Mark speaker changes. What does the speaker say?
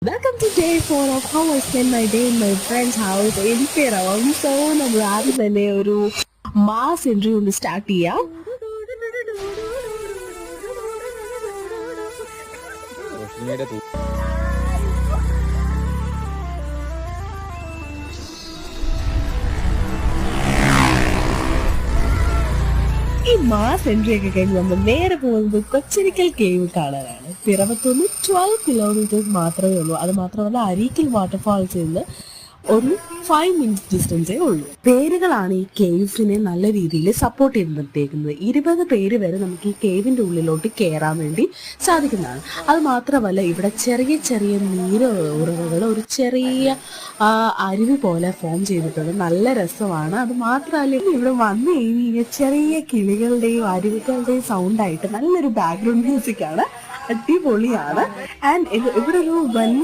Speaker 1: Welcome to day 4 of how I spend my day in my friend's house. എനിക്കറിയാം so നമ്മൾ ആദ്യം തന്നെ ഒരു മാസ് എൻട്രി ഒന്ന് സ്റ്റാർട്ട് ചെയ്യാം. ഈ മാസ് എൻട്രി ഒക്കെ കഴിഞ്ഞ് നമ്മൾ നേരെ പോകുന്നത് കൊച്ചിനിക്കൽ കേവ് കാണാനാണ്. പിറവത്തുനിന്ന് 12 കിലോമീറ്റേഴ്സ് മാത്രമേ ഉള്ളൂ. അത് മാത്രമല്ല അരീക്കൽ വാട്ടർഫാൾസിൽ നിന്ന് ഒരു 5 മിനിറ്റ്സ് ഡിസ്റ്റൻസേ ഉള്ളൂ. പേരുകളാണ് ഈ കേവ്സിനെ നല്ല രീതിയിൽ സപ്പോർട്ട് ചെയ്ത് നിർത്തിയേക്കുന്നത്. 20 പേര് വരെ നമുക്ക് ഈ കേവിന്റെ ഉള്ളിലോട്ട് കയറാൻ വേണ്ടി സാധിക്കുന്നതാണ്. അത് മാത്രമല്ല ഇവിടെ ചെറിയ ചെറിയ നീര് ഉറവുകൾ ഒരു ചെറിയ അരുവി പോലെ ഫോം ചെയ്തിട്ടുണ്ട്. നല്ല രസമാണ്. അത് മാത്രമല്ല ഇവിടെ വന്നു കഴിഞ്ഞാൽ ചെറിയ കിളികളുടെയും അരുവികളുടെയും സൗണ്ടായിട്ട് നല്ലൊരു ബാക്ക്ഗ്രൗണ്ട് മ്യൂസിക് ആണ്. അടിപൊളിയാണ്. ആൻഡ് ഇവിടെ ഒരു വലിയ